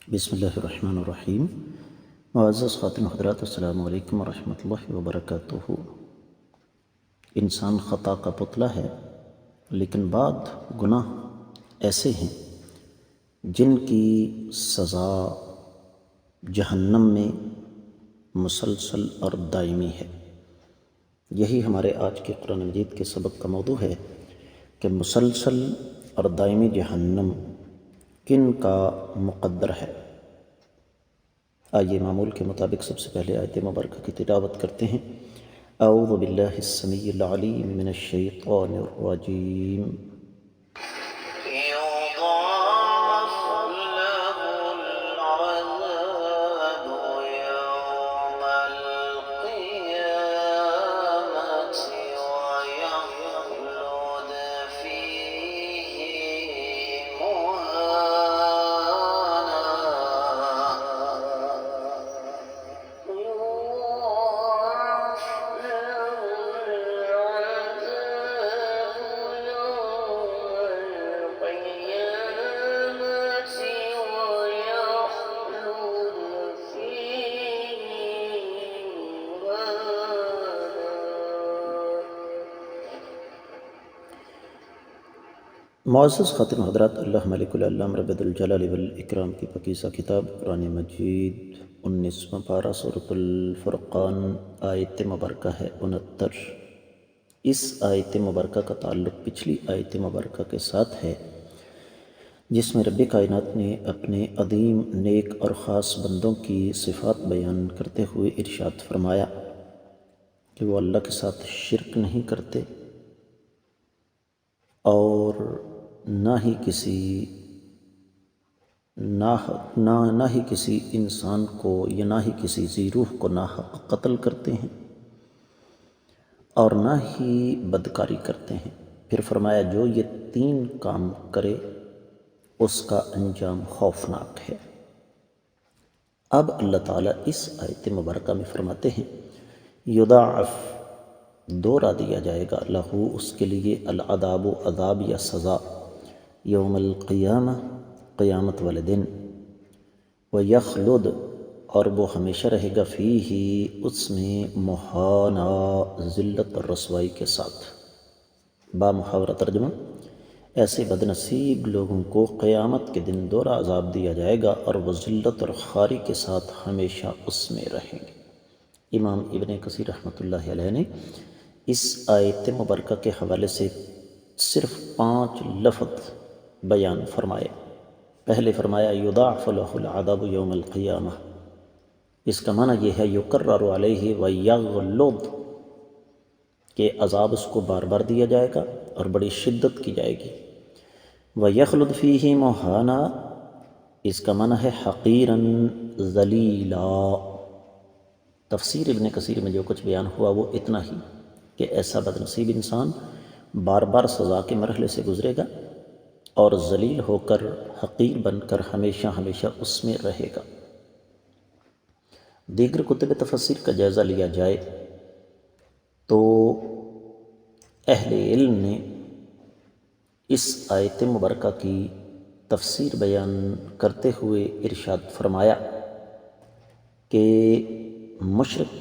بسم اللہ الرحمن الرحیم۔ معزز خاتون حضرات، السلام علیکم ورحمۃ اللہ وبرکاتہ۔ انسان خطا کا پتلا ہے، لیکن بعض گناہ ایسے ہیں جن کی سزا جہنم میں مسلسل اور دائمی ہے۔ یہی ہمارے آج کے قرآن مجید کے سبق کا موضوع ہے کہ مسلسل اور دائمی جہنم کن کا مقدر ہے۔ آئیے معمول کے مطابق سب سے پہلے آیت مبارکہ کی تلاوت کرتے ہیں۔ اعوذ باللہ السمیع العلیم من الشیطان الرجیم۔ يضاعف له العذاب يوم القيامة ويخلد فيه معزز خاتون حضرات، اللہ ملک العلام رب الجلال والاکرام کی پاکیزہ کتاب قرآن مجید 19واں پارہ سورۃ الفرقان آیت مبارکہ ہے 69۔ اس آیت مبارکہ کا تعلق پچھلی آیت مبارکہ کے ساتھ ہے، جس میں رب کائنات نے اپنے عظیم نیک اور خاص بندوں کی صفات بیان کرتے ہوئے ارشاد فرمایا کہ وہ اللہ کے ساتھ شرک نہیں کرتے اور نہ ہی کسی انسان کو یا نہ ہی کسی ذی روح کو ناحق قتل کرتے ہیں اور نہ ہی بدکاری کرتے ہیں۔ پھر فرمایا جو یہ 3 کام کرے اس کا انجام خوفناک ہے۔ اب اللہ تعالیٰ اس آیت مبارکہ میں فرماتے ہیں یضاعف، دوہرا دیا جائے گا، لہو اس کے لیے، العذاب عذاب یا سزا، یوم القیامہ قیامت والے دن، ویخلد اور وہ ہمیشہ رہے گا، فیہ اس میں، مہانا ذلت اور رسوائی کے ساتھ۔ با محاورہ ترجمہ، ایسے بدنصیب لوگوں کو قیامت کے دن دوہرا عذاب دیا جائے گا اور وہ ذلت اور خواری کے ساتھ ہمیشہ اس میں رہیں گے۔ امام ابن کثیر رحمۃ اللہ علیہ نے اس آیت مبارکہ کے حوالے سے صرف 5 لفظ بیان فرمائے۔ پہلے فرمایا یضاعف لہ العذاب یوم القیامہ، اس کا معنی یہ ہے یکرر علیہ ویغلظ، کہ عذاب اس کو بار بار دیا جائے گا اور بڑی شدت کی جائے گی۔ ویخلد فیہ مہانا، اس کا معنی ہے حقیرا ذلیلا۔ تفسیر ابن کثیر میں جو کچھ بیان ہوا وہ اتنا ہی کہ ایسا بدنصیب انسان بار بار سزا کے مرحلے سے گزرے گا اور ذلیل ہو کر، حقیر بن کر ہمیشہ ہمیشہ اس میں رہے گا۔ دیگر کتب تفسیر کا جائزہ لیا جائے تو اہل علم نے اس آیت مبارکہ کی تفسیر بیان کرتے ہوئے ارشاد فرمایا کہ مشرک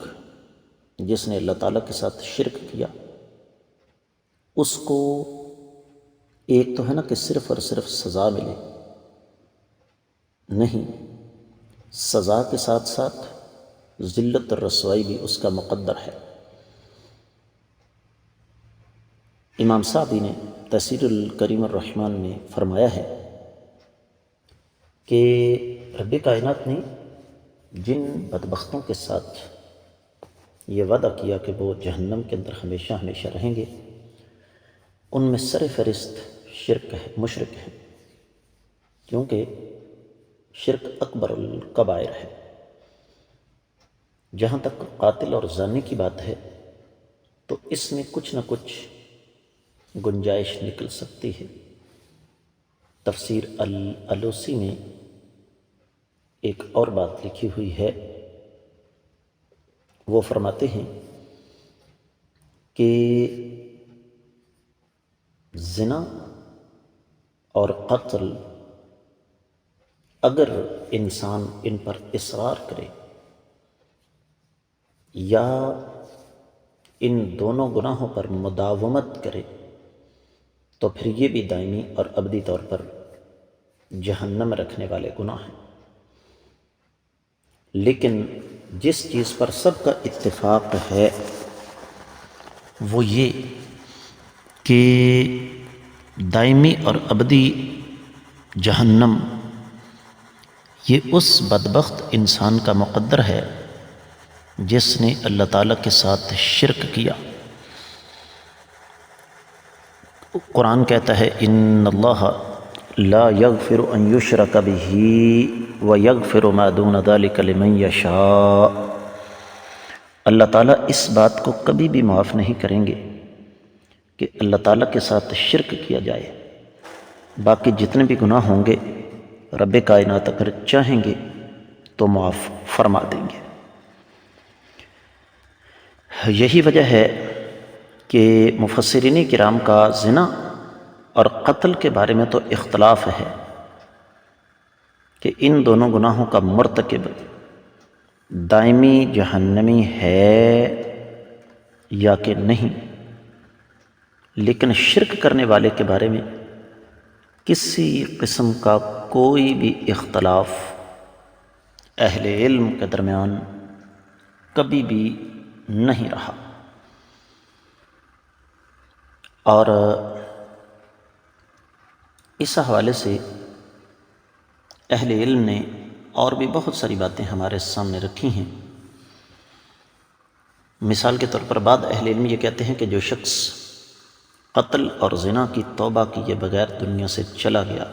جس نے اللہ تعالیٰ کے ساتھ شرک کیا، اس کو ایک تو ہے نا کہ صرف اور صرف سزا ملے، نہیں، سزا کے ساتھ ساتھ ذلت اور رسوائی بھی اس کا مقدر ہے۔ امام سعدی نے تفسیر الکریم الرحمن میں فرمایا ہے کہ رب کائنات نے جن بدبختوں کے ساتھ یہ وعدہ کیا کہ وہ جہنم کے اندر ہمیشہ ہمیشہ رہیں گے، ان میں سر فہرست شرک ہے، مشرک ہے، کیونکہ شرک اکبر الکبائر ہے۔ جہاں تک قاتل اور زانی کی بات ہے تو اس میں کچھ نہ کچھ گنجائش نکل سکتی ہے۔ تفسیر الالوسی میں ایک اور بات لکھی ہوئی ہے، وہ فرماتے ہیں کہ زنا اور قتل اگر انسان ان پر اصرار کرے یا ان دونوں گناہوں پر مداومت کرے تو پھر یہ بھی دائمی اور ابدی طور پر جہنم رکھنے والے گناہ ہیں۔ لیکن جس چیز پر سب کا اتفاق ہے وہ یہ کہ دائمی اور ابدی جہنم یہ اس بدبخت انسان کا مقدر ہے جس نے اللہ تعالیٰ کے ساتھ شرک کیا۔ قرآن کہتا ہے ان اللہ لا یغفر ان یشرک بہ ویغفر ما دون ذلک لمن یشاء۔ اللہ تعالیٰ اس بات کو کبھی بھی معاف نہیں کریں گے کہ اللہ تعالیٰ کے ساتھ شرک کیا جائے، باقی جتنے بھی گناہ ہوں گے رب کائنات اگر چاہیں گے تو معاف فرما دیں گے۔ یہی وجہ ہے کہ مفسرین کرام کا زنا اور قتل کے بارے میں تو اختلاف ہے کہ ان دونوں گناہوں کا مرتکب دائمی جہنمی ہے یا کہ نہیں، لیکن شرک کرنے والے کے بارے میں کسی قسم کا کوئی بھی اختلاف اہل علم کے درمیان کبھی بھی نہیں رہا۔ اور اس حوالے سے اہل علم نے اور بھی بہت ساری باتیں ہمارے سامنے رکھی ہیں۔ مثال کے طور پر بعض اہل علم یہ کہتے ہیں کہ جو شخص قتل اور زنا کی توبہ کیے بغیر دنیا سے چلا گیا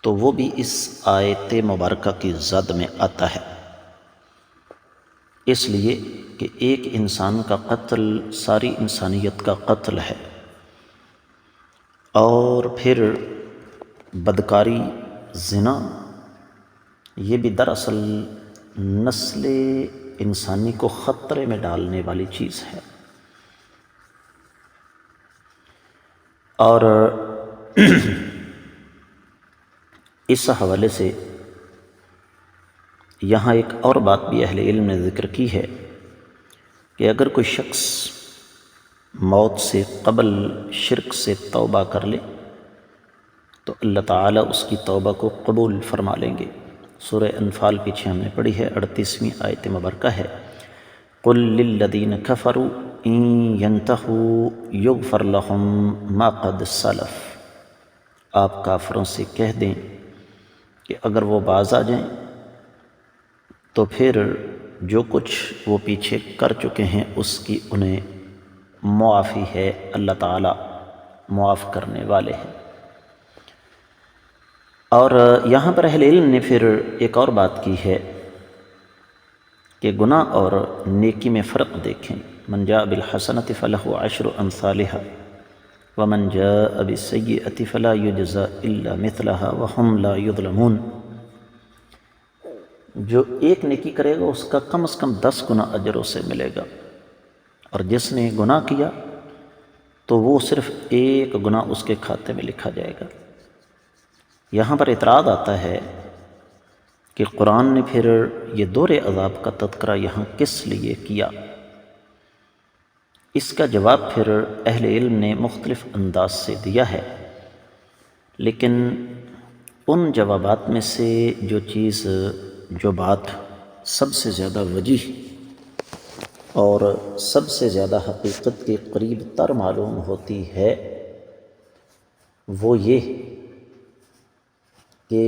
تو وہ بھی اس آیت مبارکہ کی زد میں آتا ہے، اس لیے کہ ایک انسان کا قتل ساری انسانیت کا قتل ہے، اور پھر بدکاری زنا یہ بھی دراصل نسل انسانی کو خطرے میں ڈالنے والی چیز ہے۔ اور اس حوالے سے یہاں ایک اور بات بھی اہل علم نے ذکر کی ہے کہ اگر کوئی شخص موت سے قبل شرک سے توبہ کر لے تو اللہ تعالیٰ اس کی توبہ کو قبول فرما لیں گے۔ سورہ انفال پیچھے ہم نے پڑھی ہے، 38ویں آیت مبارکہ ہے، قُل لِّلَّذِينَ كَفَرُوا إِن يَنْتَهُوا يُغْفَرْ لَهُم مَّا قَدْ سَلَفَ۔ آپ کافروں سے کہہ دیں کہ اگر وہ باز آ جائیں تو پھر جو کچھ وہ پیچھے کر چکے ہیں اس کی انہیں معافی ہے، اللہ تعالیٰ معاف کرنے والے ہیں۔ اور یہاں پر اہل علم نے پھر ایک اور بات کی ہے کہ گناہ اور نیکی میں فرق دیکھیں، من جاء بالحسنۃ فلہ عشر امثالھا ومن جاء بالسیئۃ فلا یجزی الا مثلھا وہم لا یظلمون۔ جو ایک نیکی کرے گا اس کا کم از کم 10 گنا اجر اسے ملے گا، اور جس نے گناہ کیا تو وہ صرف ایک گناہ اس کے کھاتے میں لکھا جائے گا۔ یہاں پر اعتراض آتا ہے کہ قرآن نے پھر یہ دور عذاب کا تذکرہ یہاں کس لیے کیا؟ اس کا جواب پھر اہل علم نے مختلف انداز سے دیا ہے، لیکن ان جوابات میں سے جو بات سب سے زیادہ وجیح اور سب سے زیادہ حقیقت کے قریب تر معلوم ہوتی ہے وہ یہ کہ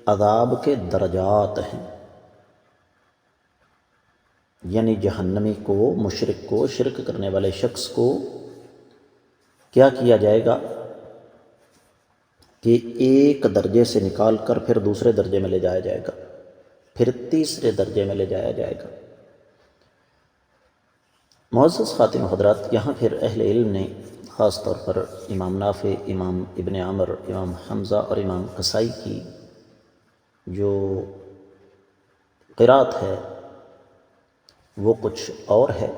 عذاب کے درجات ہیں، یعنی جہنمی کو، مشرک کو، شرک کرنے والے شخص کو کیا کیا جائے گا کہ ایک درجے سے نکال کر پھر دوسرے درجے میں لے جایا جائے گا، پھر تیسرے درجے میں لے جایا جائے گا۔ معزز خاتم حضرات، یہاں پھر اہل علم نے خاص طور پر امام نافع، امام ابن عامر، امام حمزہ اور امام قصائی کی جو قرات ہے وہ کچھ اور ہے،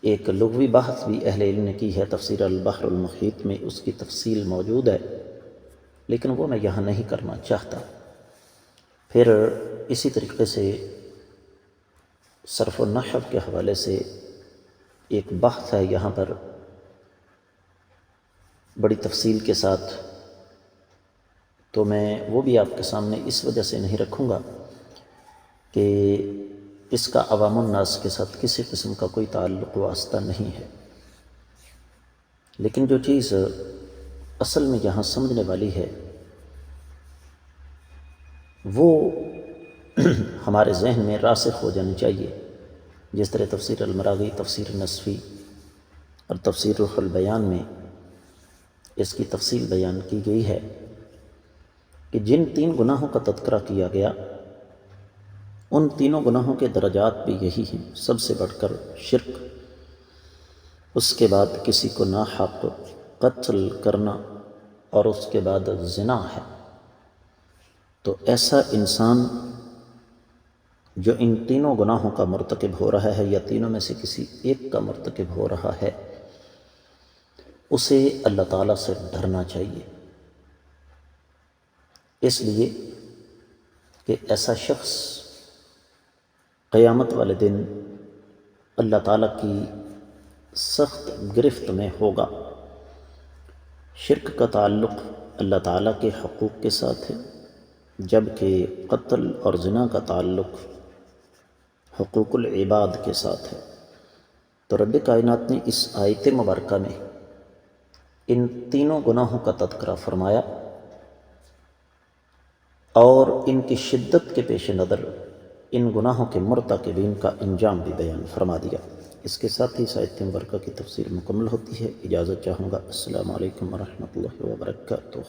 ایک لغوی بحث بھی اہل علم نے کی ہے، تفسیر البحر المحیط میں اس کی تفصیل موجود ہے، لیکن وہ میں یہاں نہیں کرنا چاہتا۔ پھر اسی طریقے سے صرف و نحو کے حوالے سے ایک بحث ہے یہاں پر بڑی تفصیل کے ساتھ، تو میں وہ بھی آپ کے سامنے اس وجہ سے نہیں رکھوں گا کہ اس کا عوام الناس کے ساتھ کسی قسم کا کوئی تعلق واسطہ نہیں ہے، لیکن جو چیز اصل میں یہاں سمجھنے والی ہے وہ ہمارے ذہن میں راسخ ہو جانی چاہیے۔ جس طرح تفسیر المراغی، تفسیر نصفی اور تفسیر روح البیان میں اس کی تفصیل بیان کی گئی ہے کہ جن 3 گناہوں کا تذکرہ کیا گیا ان تینوں گناہوں کے درجات بھی یہی ہیں۔ سب سے بڑھ کر شرک، اس کے بعد کسی کو ناحق قتل کرنا، اور اس کے بعد زنا ہے۔ تو ایسا انسان جو ان تینوں گناہوں کا مرتکب ہو رہا ہے یا تینوں میں سے کسی ایک کا مرتکب ہو رہا ہے، اسے اللہ تعالیٰ سے ڈرنا چاہیے، اس لیے کہ ایسا شخص قیامت والے دن اللہ تعالیٰ کی سخت گرفت میں ہوگا۔ شرک کا تعلق اللہ تعالیٰ کے حقوق کے ساتھ ہے، جبکہ قتل اور زنا کا تعلق حقوق العباد کے ساتھ ہے۔ تو رب کائنات نے اس آیت مبارکہ میں ان تینوں گناہوں کا تذکرہ فرمایا اور ان کی شدت کے پیش نظر ان گناہوں کے مرتکبین کا انجام بھی بیان فرما دیا۔ اس کے ساتھ ہی اس آیت مبارکہ کی تفسیر مکمل ہوتی ہے۔ اجازت چاہوں گا۔ السلام علیکم ورحمۃ اللہ وبرکاتہ۔